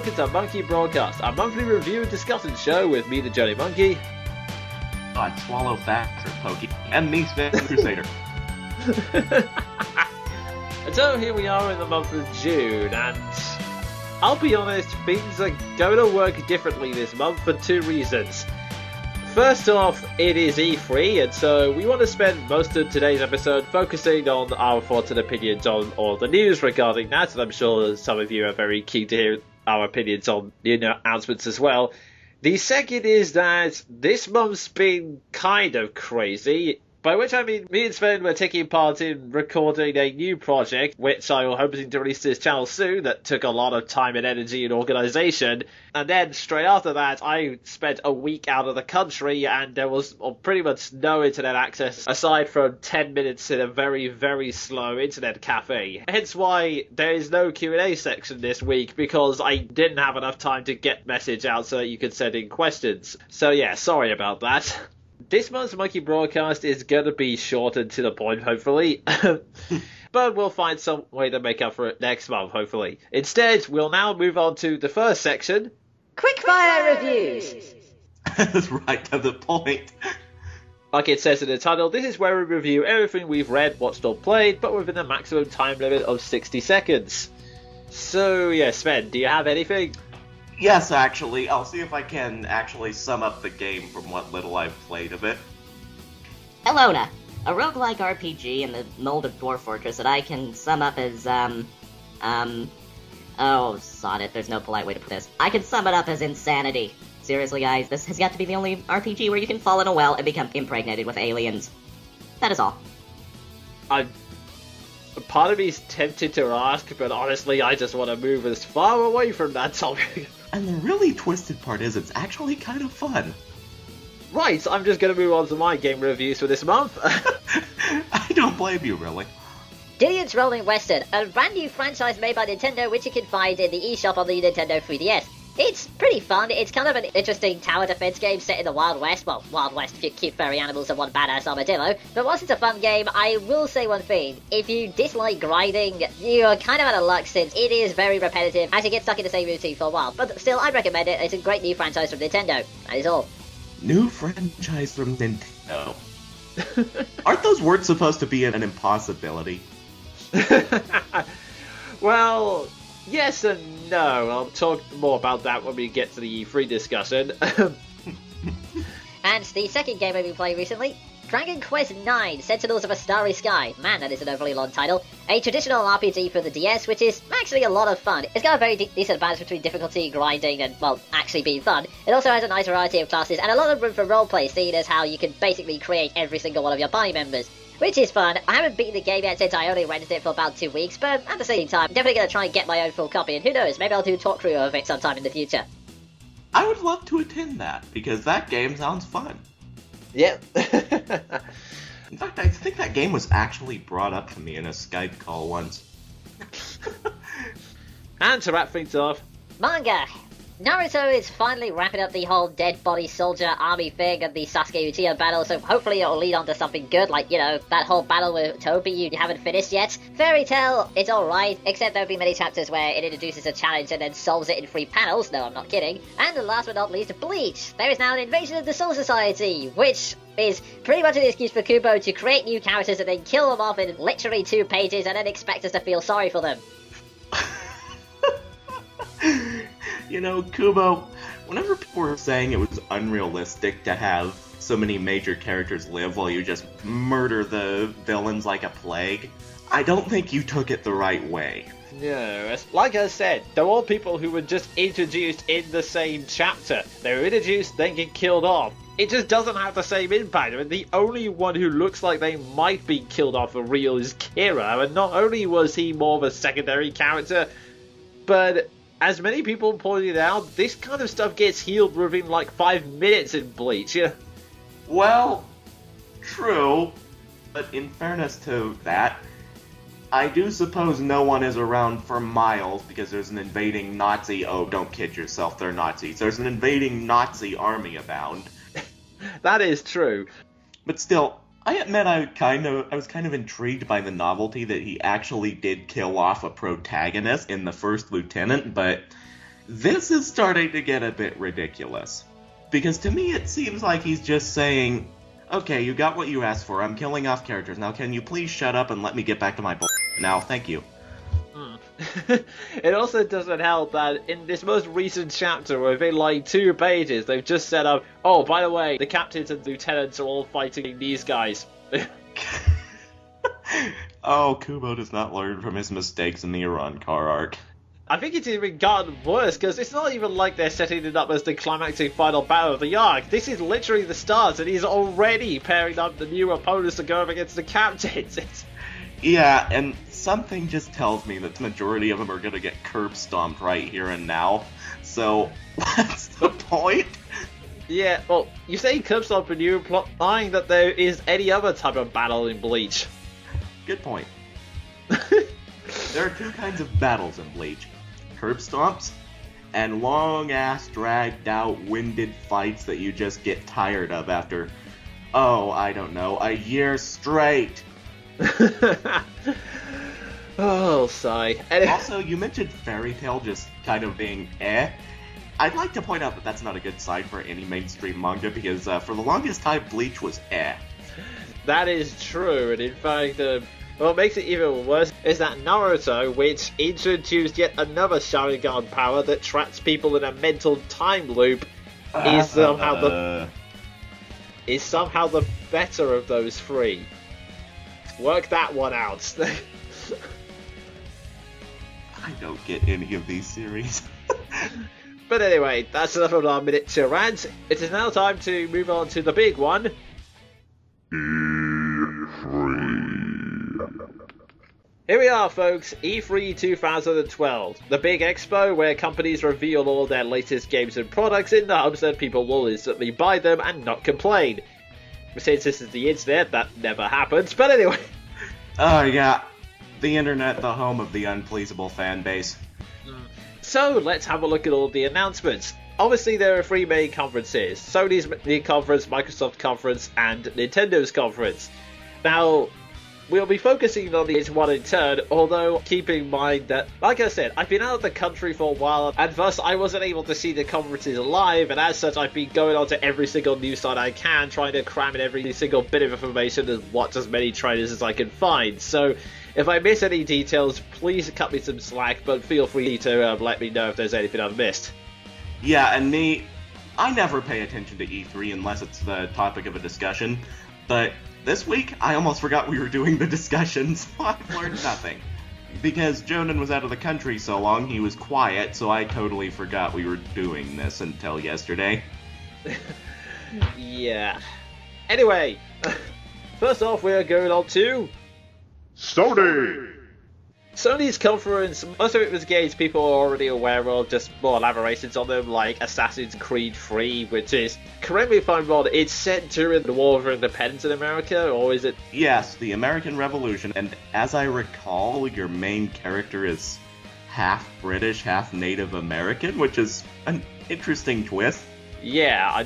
welcome to Monkey Broadcast, our monthly review and discussion show with me, the Johnny Monkey. God, swallow factor, Pokey, and me, Sven, the Crusader. And so here we are in the month of June, and I'll be honest, things are going to work differently this month for two reasons. First off, it is E3, and so we want to spend most of today's episode focusing on our thoughts and opinions on all the news regarding that, and I'm sure some of you are very keen to hear our opinions on the announcements as well. The second is that this month's been kind of crazy, by which I mean me and Sven were taking part in recording a new project, which I was hoping to release to this channel soon, that took a lot of time and energy and organisation. And then straight after that, I spent a week out of the country and there was pretty much no internet access aside from 10 minutes in a very, very slow internet cafe. Hence why there is no Q&A section this week, because I didn't have enough time to get message out so that you could send in questions. So yeah, sorry about that. This month's Monkey Broadcast is going to be short and to the point, hopefully. But we'll find some way to make up for it next month, hopefully. Instead, we'll now move on to the first section. Quickfire reviews! That's right to the point. Like it says in the title, this is where we review everything we've read, watched or played, but within a maximum time limit of 60 seconds. So, yeah, Sven, do you have anything? Yes, actually. I'll see if I can actually sum up the game from what little I've played of it. Elona, a roguelike RPG in the mold of Dwarf Fortress that I can sum up as, oh, sod it, there's no polite way to put this. I can sum it up as insanity. Seriously, guys, this has got to be the only RPG where you can fall in a well and become impregnated with aliens. That is all. Part of me's tempted to ask, but honestly, I just want to move as far away from that topic. And the really twisted part is it's actually kind of fun. Right, I'm just going to move on to my game reviews for this month. I don't blame you, really. Dillian's Rolling Western, a brand new franchise made by Nintendo which you can find in the eShop on the Nintendo 3DS. It's pretty fun. It's kind of an interesting tower defense game set in the Wild West. Well, Wild West if you cute furry animals and one badass armadillo. But whilst it's a fun game, I will say one thing. If you dislike grinding, you're kind of out of luck since it is very repetitive as you get stuck in the same routine for a while. But still, I'd recommend it. It's a great new franchise from Nintendo. That is all. New franchise from Nintendo. Aren't those words supposed to be an impossibility? Well, yes and no. I'll talk more about that when we get to the E3 discussion. And the second game I've been playing recently, Dragon Quest IX, Sentinels of a Starry Sky. Man, that is an overly long title. A traditional RPG for the DS, which is actually a lot of fun. It's got a very decent balance between difficulty, grinding, and, well, actually being fun. It also has a nice variety of classes and a lot of room for roleplay, seeing as how you can basically create every single one of your party members. Which is fun. I haven't beaten the game yet since I only rented it for about 2 weeks, but at the same time, I'm definitely going to try and get my own full copy, and who knows, maybe I'll do a talk through of it sometime in the future. I would love to attend that, because that game sounds fun. Yep. In fact, I think that game was actually brought up to me in a Skype call once. And to wrap things off, Manga! Naruto is finally wrapping up the whole dead body soldier army thing and the Sasuke Uchiha battle, so hopefully it'll lead on to something good, like, you know, that whole battle with Tobi you haven't finished yet. Fairy Tail, it's alright, except there'll be many chapters where it introduces a challenge and then solves it in 3 panels, no, I'm not kidding. And last but not least, Bleach! There is now an invasion of the Soul Society, which is pretty much an excuse for Kubo to create new characters and then kill them off in literally 2 pages and then expect us to feel sorry for them. You know, Kubo, whenever people were saying it was unrealistic to have so many major characters live while you just murder the villains like a plague, I don't think you took it the right way. no, like I said, they're all people who were just introduced in the same chapter. They were introduced, then get killed off. It just doesn't have the same impact. I mean, the only one who looks like they might be killed off for real is Kira, and not only was he more of a secondary character, but as many people pointed out, this kind of stuff gets healed within like 5 minutes in Bleach. Yeah. Well, true, but in fairness to that, I do suppose no one is around for miles because there's an invading Nazi, oh, don't kid yourself, they're Nazis. There's an invading Nazi army abound. That is true. But still, I admit I was kind of intrigued by the novelty that he actually did kill off a protagonist in the first Lieutenant, but This is starting to get a bit ridiculous. Because to me it seems like he's just saying, okay, you got what you asked for, I'm killing off characters, now can you please shut up and let me get back to my bull now, thank you. It also doesn't help that in this most recent chapter, within like 2 pages, they've just set up, oh, by the way, the captains and lieutenants are all fighting these guys. Oh, Kubo does not learn from his mistakes in the Iran car arc. I think it's even gotten worse, because it's not even like they're setting it up as the climactic final battle of the arc. This is literally the start, and he's already pairing up the new opponents to go up against the captains. Yeah, and something just tells me that the majority of them are gonna get curb stomped right here and now. So, what's the point? Yeah, well, you say curb stomp and you're implying that there is any other type of battle in Bleach. Good point. There are 2 kinds of battles in Bleach. Curb stomps, and long-ass, dragged-out, winded fights that you just get tired of after, oh, I don't know, a year straight. Oh, sigh. Also, you mentioned Fairy Tail just kind of being eh. I'd like to point out that that's not a good sign for any mainstream manga, because for the longest time, Bleach was eh. That is true, and in fact, what makes it even worse is that Naruto, which introduced yet another Sharingan power that traps people in a mental time loop, is somehow the better of those 3. Work that one out. I don't get any of these series. But anyway, that's enough of our miniature rant. It is now time to move on to the big one. Here we are, folks, E3 2012, the big expo where companies reveal all their latest games and products in the hopes that people will instantly buy them and not complain. Since this is the internet, that never happens, but anyway. Oh yeah, the internet, the home of the unpleasable fan base. So, let's have a look at all the announcements. Obviously, there are 3 main conferences: Sony's main conference, Microsoft conference, and Nintendo's conference. Now, we'll be focusing on each one in turn, although keeping in mind that, like I said, I've been out of the country for a while, and thus I wasn't able to see the conferences live, and as such I've been going on to every single news site I can, trying to cram in every single bit of information and watch as many trailers as I can find. So, if I miss any details, please cut me some slack, but feel free to let me know if there's anything I've missed. Yeah, and me, I never pay attention to E3 unless it's the topic of a discussion, but this week, I almost forgot we were doing the discussion, so I've learned nothing. Because Jonin was out of the country so long, he was quiet, so I totally forgot we were doing this until yesterday. Yeah. Anyway, first off, we're going on to Sony! Sony's conference. Most of it was games people are already aware of, just more elaborations on them, like Assassin's Creed 3, which is, correct me if I'm wrong, it's set during the War of Independence in America, or is it? Yes, the American Revolution, and as I recall, your main character is half British, half Native American, which is an interesting twist. Yeah,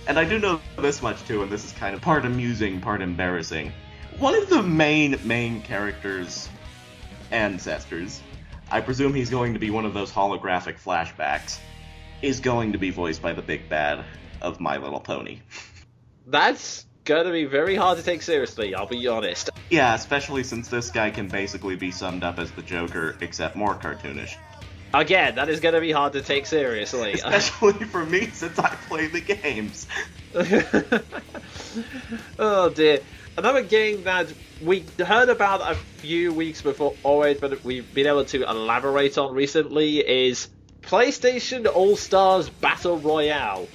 And I do know this much too, and this is kind of part amusing, part embarrassing. One of the main characters' ancestors, I presume he's going to be one of those holographic flashbacks, is going to be voiced by the big bad of My Little Pony. That's gonna be very hard to take seriously, I'll be honest. Yeah, especially since this guy can basically be summed up as the Joker, except more cartoonish. Again, that is gonna be hard to take seriously. Especially for me, since I play the games. Oh dear. Another game that we heard about a few weeks before, but we've been able to elaborate on recently, is PlayStation All-Stars Battle Royale.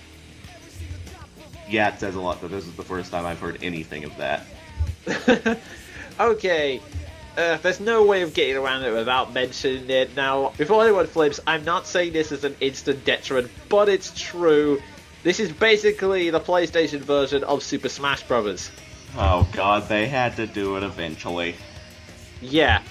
Yeah, it says a lot, but this is the first time I've heard anything of that. Okay, there's no way of getting around it without mentioning it. Now, before anyone flips, I'm not saying this is an instant detriment, but it's true. This is basically the PlayStation version of Super Smash Bros. Oh god, they had to do it eventually. Yeah,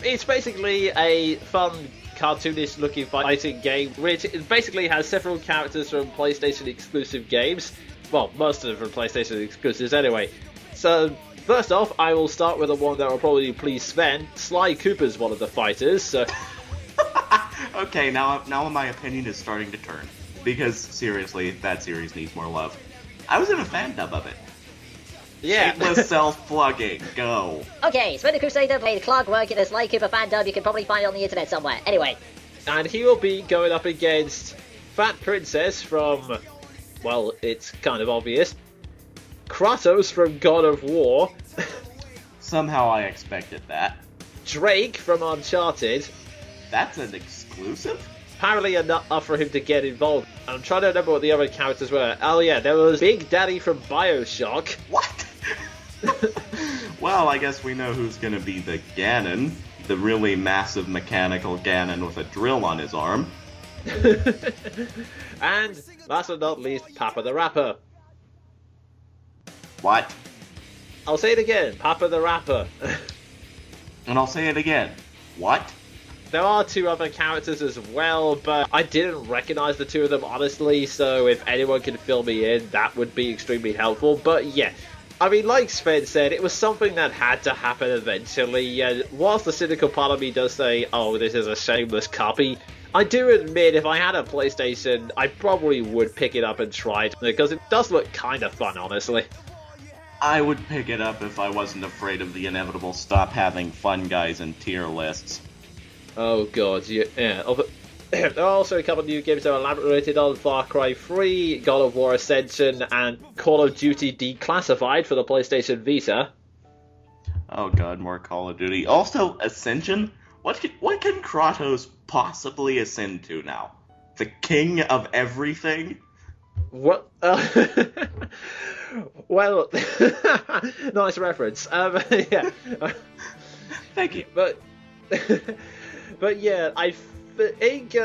it's basically a fun, cartoonish-looking fighting game, which basically has several characters from PlayStation exclusive games. Well, most of them from PlayStation exclusives anyway. So, first off, I will start with the one that will probably please Sven. Sly Cooper's one of the fighters, so... Okay, now my opinion is starting to turn. Because, seriously, that series needs more love. I was in a fan dub of it. Yeah. Shameless self-plugging. Go. Okay, Sven the Crusader played Clockwork in a Sly Cooper fan dub. You can probably find it on the internet somewhere. Anyway. And he will be going up against Fat Princess from, well, it's kind of obvious, Kratos from God of War, Somehow I expected that. Drake from Uncharted, That's an exclusive? apparently enough for him to get involved. I'm trying to remember what the other characters were. Oh yeah, there was Big Daddy from Bioshock. What? Well, I guess we know who's gonna be the Ganon. The really massive mechanical Ganon with a drill on his arm. And, last but not least, Papa the Rapper. What? I'll say it again, Papa the Rapper. And I'll say it again. What? There are two other characters as well, but I didn't recognize the two of them, honestly, so if anyone can fill me in, that would be extremely helpful. But yeah, I mean, like Sven said, it was something that had to happen eventually, and whilst the cynical part of me does say, oh, this is a shameless copy, I do admit if I had a PlayStation, I probably would pick it up and try it, because it does look kind of fun, honestly. I would pick it up if I wasn't afraid of the inevitable stop having fun guys and tier lists. Oh god, yeah. There are also a couple of new games that are elaborated on: Far Cry 3, God of War Ascension, and Call of Duty Declassified for the PlayStation Vita. Oh god, more Call of Duty. Also, Ascension? What can Kratos possibly ascend to now? The king of everything? What? Well, nice reference. Yeah. Thank you. But yeah, I think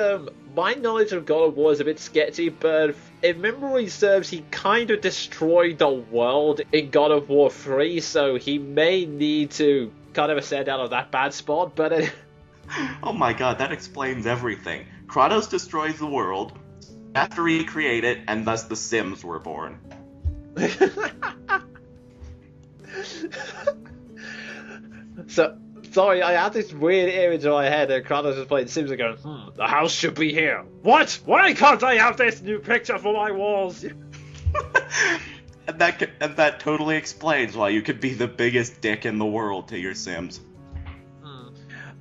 my knowledge of God of War is a bit sketchy, but if memory serves, he kind of destroyed the world in God of War 3, so he may need to kind of ascend out of that bad spot, but... Oh my god, that explains everything. Kratos destroys the world, has to recreate it, and thus the Sims were born. So... Sorry, I had this weird image in my head that Kratos was playing Sims and going, the house should be here. What? Why can't I have this new picture for my walls? And that totally explains why you could be the biggest dick in the world to your Sims.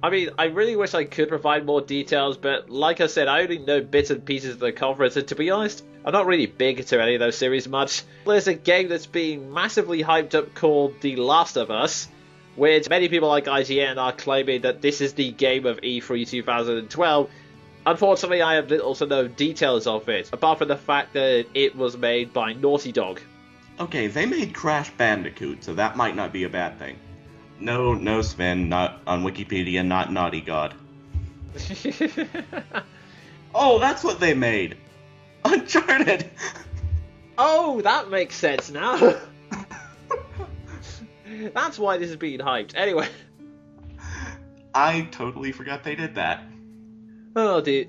I mean, I really wish I could provide more details, but like I said, I only know bits and pieces of the conference, and to be honest, I'm not really big to any of those series much. There's a game that's being massively hyped up called The Last of Us, which many people like IGN are claiming that this is the game of E3 2012. Unfortunately, I have little to no details of it, apart from the fact that it was made by Naughty Dog. Okay, they made Crash Bandicoot, so that might not be a bad thing. No, Sven, not on Wikipedia, not Naughty God. Oh, that's what they made! Uncharted! Oh, that makes sense now! That's why this is being hyped. Anyway. I totally forgot they did that. Oh dear.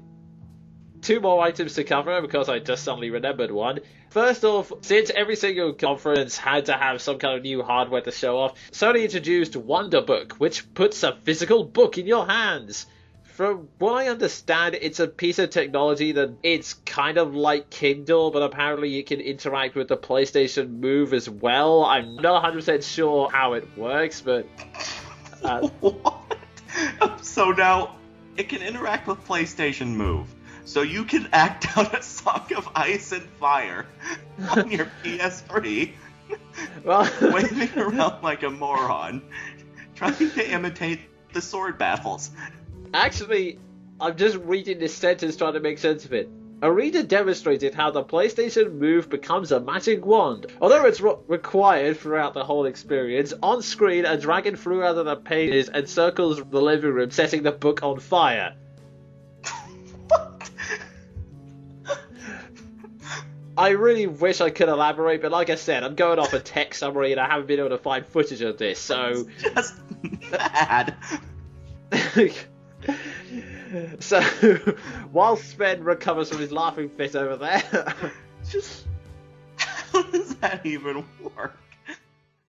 Two more items to cover because I just suddenly remembered one. First off, since every single conference had to have some kind of new hardware to show off, Sony introduced Wonderbook, which puts a physical book in your hands. From what I understand, it's a piece of technology that it's kind of like Kindle, but apparently it can interact with the PlayStation Move as well. I'm not 100% sure how it works, but... What? So now, it can interact with PlayStation Move. So you can act out a Song of Ice and Fire on your PS3, well, waving around like a moron, trying to imitate the sword battles. Actually, I'm just reading this sentence trying to make sense of it. A reader demonstrated how the PlayStation Move becomes a magic wand. Although it's required throughout the whole experience, on screen a dragon flew out of the pages and circles the living room, setting the book on fire. What? I really wish I could elaborate, but like I said, I'm going off a text summary and I haven't been able to find footage of this, so... It's just bad. So, while Sven recovers from his laughing fit over there... Just... How does that even work?